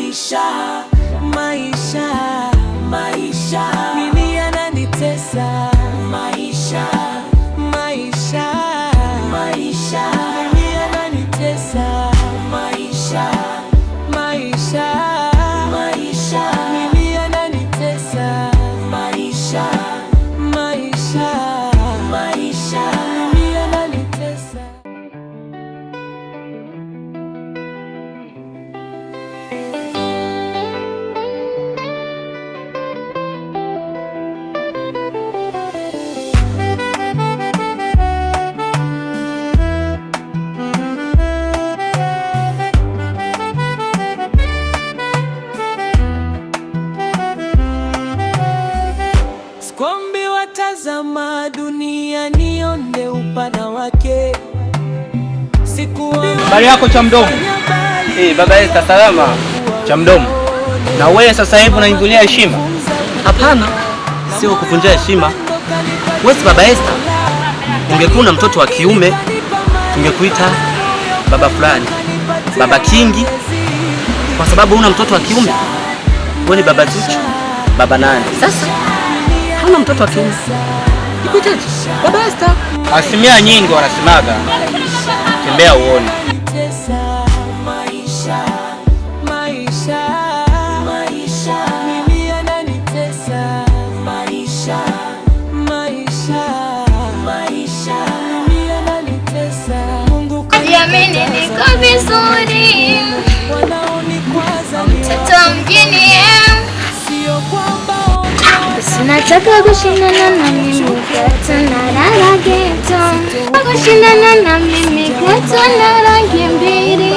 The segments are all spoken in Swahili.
maisha, maisha, maisha, mimi yananitesa. Maisha, maisha, maisha, mimi yananitesa. Maisha, maisha, maisha, mimi yananitesa. Maisha, maisha, maisha, mimi yananitesa. Sikwambi watazama dunia nione upana wake. Habari yako cha mdomo? Baba Esther, salama. Cha mdomo. Na wewe sasa hivi unaingilia heshima? Hapana, sio kuvunja heshima. Wewe Baba Esther, ungekuwa na mtoto wa kiume tungekuita baba fulani, baba Kingi. Kwa sababu una mtoto wa kiume, wewe ni baba Zuchu, baba nani? Sasa huna mtoto wa kiume, nikuitaje Baba Esther? Asilimia nyingi wanasemaga tembea uone. Maisha, maisha, maisha, mimi yananitesa. Maisha, maisha, maisha, mimi yananitesa. Mungu Jameni, niko vizuri, mtoto mjini, sio kwamba sinataka kushindana na mimi kata na lala geto, kushindana na mimi kata na rangi mbili,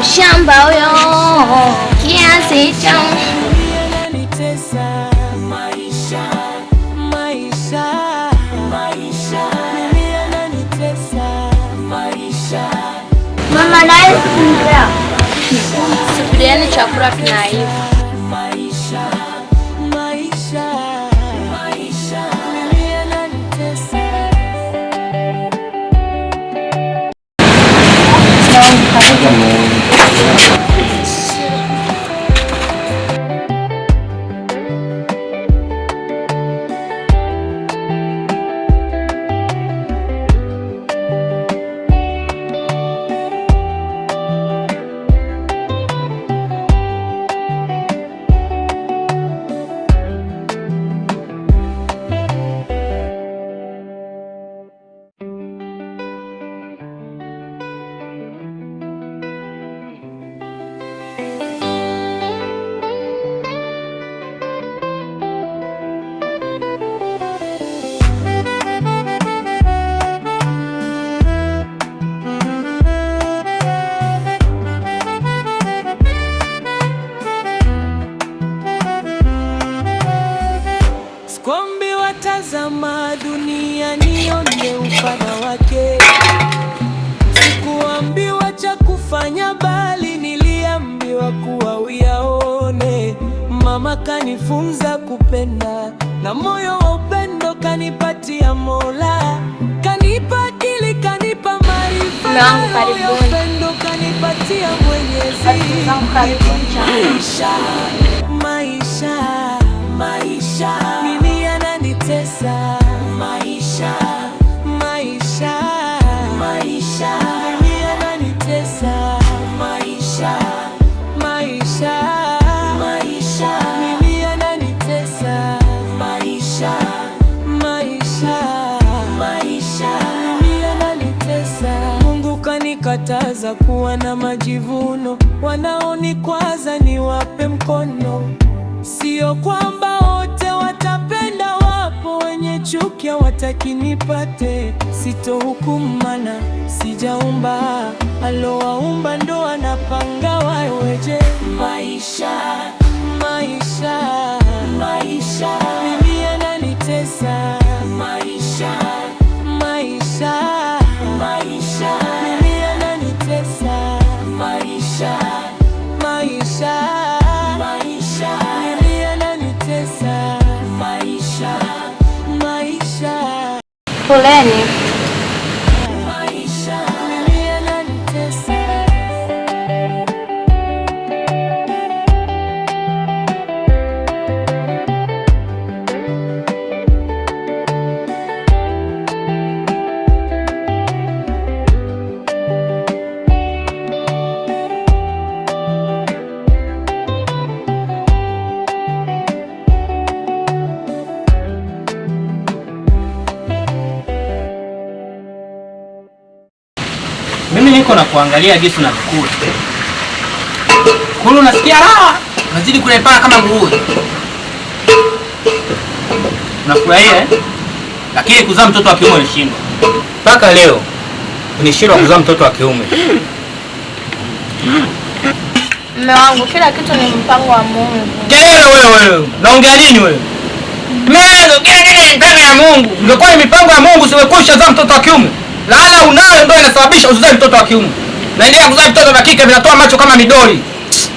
ushamba huyo kiasi cha maisha, maisha, maisha, mimi yananitesa. Maisha, mama naye kumbea subiriani chakula kinaiva. maisha, maisha, maisha, mimi yananitesa. Sikwambi watazama dunia nione upana wake. Sikuambiwa cha kufanya bali niliambiwa kuwa uyaone. Mama kanifunza kupenda na moyo wa upendo kanipatia Mola. Kanipa akili, kanipa maarifa, upendo kanipatia Mwenyezi. Maisha, maisha, maisha, mimi yananitesa. Maisha, maisha, maisha, mimi yananitesa. Maisha, maisha, maisha, mimi yananitesa. Maisha, maisha, maisha, mimi yananitesa. Mungu kanikataza kuwa na majivuno, wanaonikwaza niwape mkono. Sio kwamba wote watapenda, wapo wenye chuki hawataki nipate. Sitohukumu maana sijaumba, alowaumba ndo anapanga waweje. Maisha, maisha, maisha, mimi yananitesa. Maisha, maisha, maisha, mimi yananitesa. Maisha, maisha, maisha, mimi yananitesa. Maisha, maisha, poleni. maisha, mimi yananitesa. kuangalia jinsi unavyokula. Kula unasikia raha, unazidi kulepana kama nguruwe. Unafurahia Lakini kuzaa mtoto wa kiume ulishindwa. Mpaka leo unishindwa kuzaa mtoto wa kiume. Mume wangu, kila kitu ni mpango wa Mungu. Kelele wewe. Naongea nini wewe? Mwanzo kila kitu ni mpango wa Mungu. Ungekuwa ni mipango ya Mungu usiwekusha zaa mtoto wa kiume. Laana unayo ndio inasababisha usizae mtoto wa kiume. Naendelea kuzaa mtoto wa kike vinatoa macho kama midoli.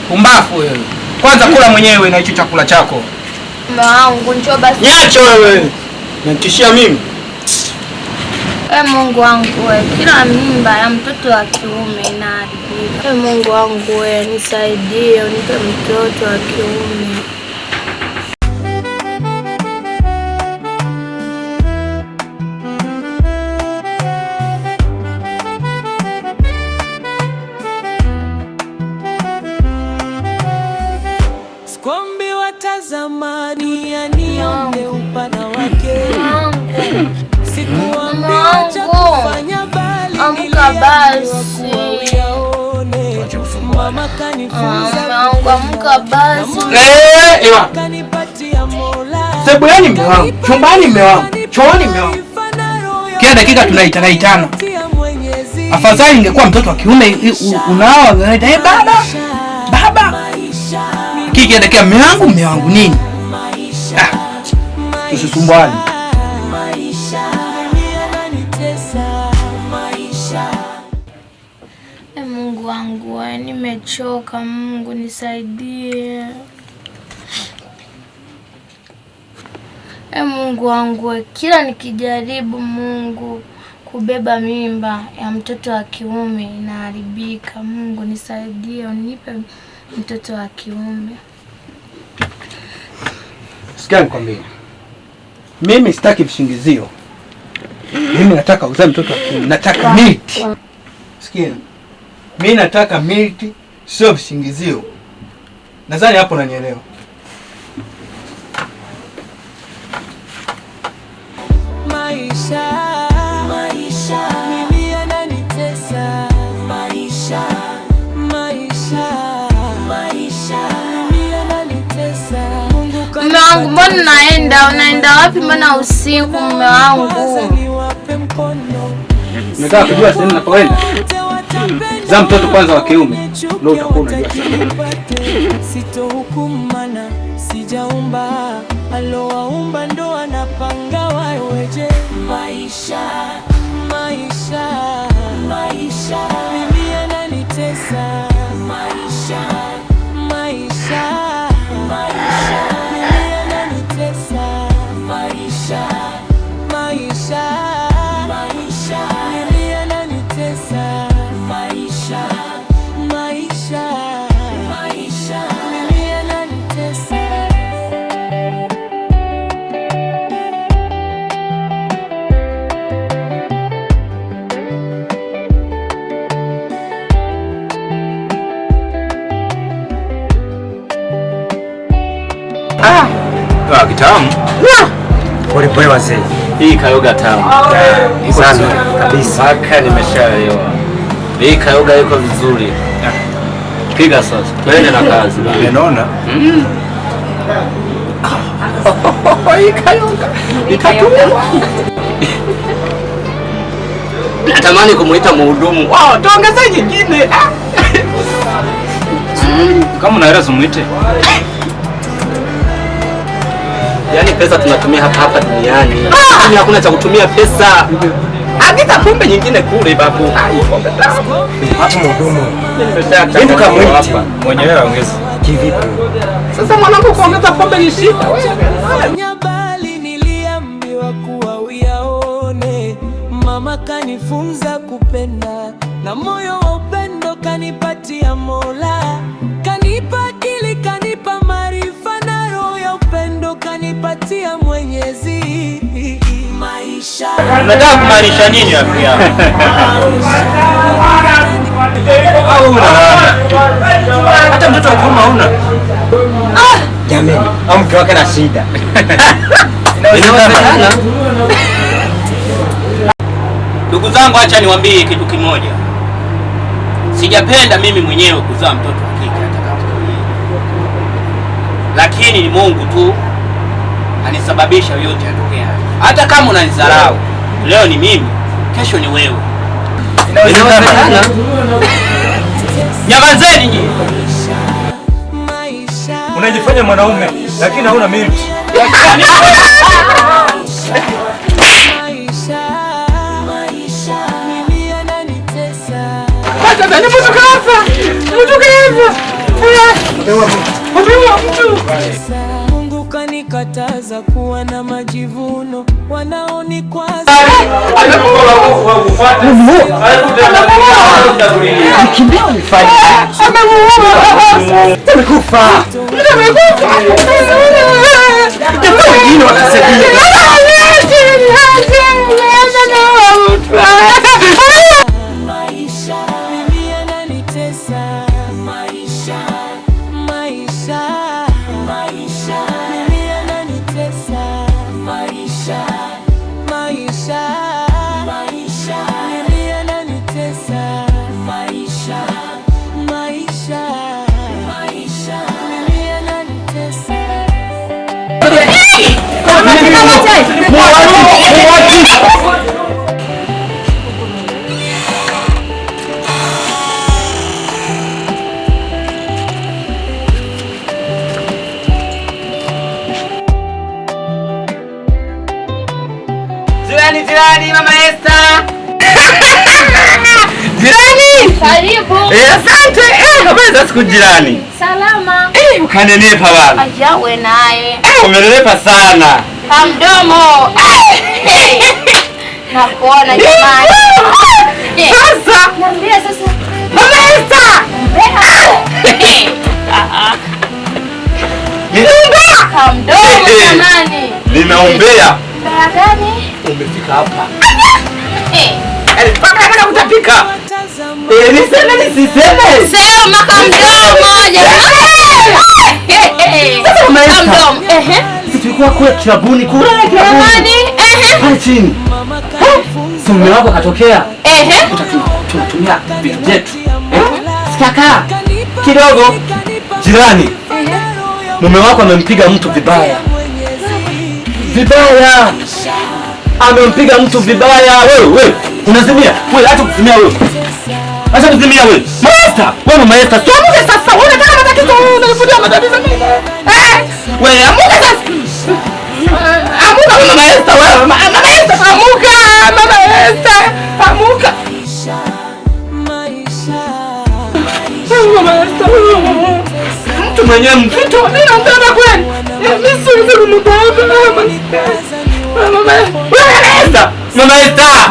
Pumbafu wewe. Kwanza kula mwenyewe na hicho chakula chako. Mume wangu, njoo basi. Niache wewe. Natishia mimi. Mungu wangu wewe, kila mimba ya mtoto wa kiume inaharibika. Mungu wangu wewe, nisaidie, unipe mtoto wa kiume. Sikwambi watazamani yanione upana wake. Sikuambia cha kufanya bali amka basi. Mama kanifunza. Amka basi. Ewa. Sebuleni mume wangu, chumbani mume wangu, chooni mume wangu. Kila dakika tunaitana. Afadhali ingekuwa mtoto wa kiume unao unaita baba. Baba. Kiki dakika mume wangu nini? Tusisumbuane. Mungu wangu, nimechoka. Mungu nisaidie. Mungu wangu, kila nikijaribu Mungu kubeba mimba ya mtoto wa kiume inaharibika. Mungu nisaidie, unipe mtoto wa kiume. Sikia nikwambie. Mimi sitaki visingizio. Mimi nataka uzae mtoto wa kiume. Nataka miliki. Sikia. Mimi nataka miliki, sio visingizio. Nadhani hapo unanielewa. Maisha mimi yananitesa. Maisha mimi yananitesa. Mume wangu, mbona unaenda wapi? Mbona usiku mume wangu? Nataka kujua sasa ninapoenda. Za mtoto kwanza wa kiume ndio utakuwa unajua sana. Sitohukumana, sijaumba, alowaumba ndo anapanga waweje. Maisha mimi yananitesa. Maisha mimi yananitesa. Maisha mimi yananitesa. Maisha mimi yananitesa. Kitamu. Pole pole wazee. Hii kayoga tamu. Sana kabisa. Haka nimeshaelewa. Hii kayoga iko vizuri. Piga sasa. Twende na kazi. Unaona? Hii kayoga. Itatumwa. Natamani kumuita mhudumu. Wow, tuongeze nyingine. Kama unaweza umuite. Yaani pesa tunatumia hapa duniani. Lakini hakuna cha kutumia pesa. Agita pombe nyingine kule babu. Pombe tamu. Hata mhudumu. Ndio kama hapa. Mwenyewe ongeza. Kivipi? Sasa mwanangu kuongeza pombe ni shida. Bali niliambiwa kuwa uyaone. Mama kanifunza kupenda na moyo wa upendo kanipatia Mola. Kanipa akili, kanipa maarifa na roho ya upendo kanipatia Mwenyezi. Maisha. Unataka kumaanisha nini rafiki yangu? Hata mtoto wa kiume hauna. Jamani, au mke wake na shida. Inawezekana. Ndugu zangu, acha niwaambie kitu kimoja. Sijapenda mimi mwenyewe kuzaa mtoto wa kike hata kama, lakini ni Mungu tu anisababisha yote yatokea. Hata kama unanidharau leo ni mimi, kesho ni wewe. Inawezekana. Nyamazeni nyinyi. Unajifanya mwanaume lakini hauna mimba. Mungu kanikataza kuwa na majivuno, wanaonikwaza Jirani, Mama Esther. Jirani. Karibu. Asante. Habari za siku jirani? Salama. Ukanenepa bwana. Ajawe naye. Umenenepa sana. Kamdomo. Nakuona jamani. Sasa. Niambia sasa. Mama Esther. Kamdomo jamani. Ninaombea. Mbea gani? Umefika hapa. Mpaka kana utapika. Niseme nisiseme. Sema kamdomo jamani. Kamdomo. Sisi tulikuwa kule klabuni kule. Jamani. Pale chini. Si mume wako katokea. Tunatumia vitu vyetu. Sikakaa kidogo. Jirani. Mume wako amempiga mtu vibaya. Vibaya. Amempiga mtu vibaya. Wewe unazimia. Wewe acha kuzimia wewe. Acha kuzimia wewe. Master, wewe Master. Tuamuke sasa. Unataka matatizo, unafutia matatizo mimi. Wewe amuka sasa. Amuka Mama Esther wewe. Mama Esther amuka. Mama Esther amuka. Mama Esther. Mtu mwenye mtoto ninampenda kweli. Mimi siwezi kumbeba Mama Esther. Mama Esther.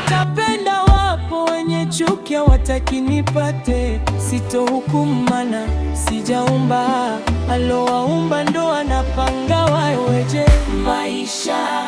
Tapenda wapo wenye chuki hawataki nipate, sitohukumu maana sijaumba, alowaumba ndo anapanga waweje maisha.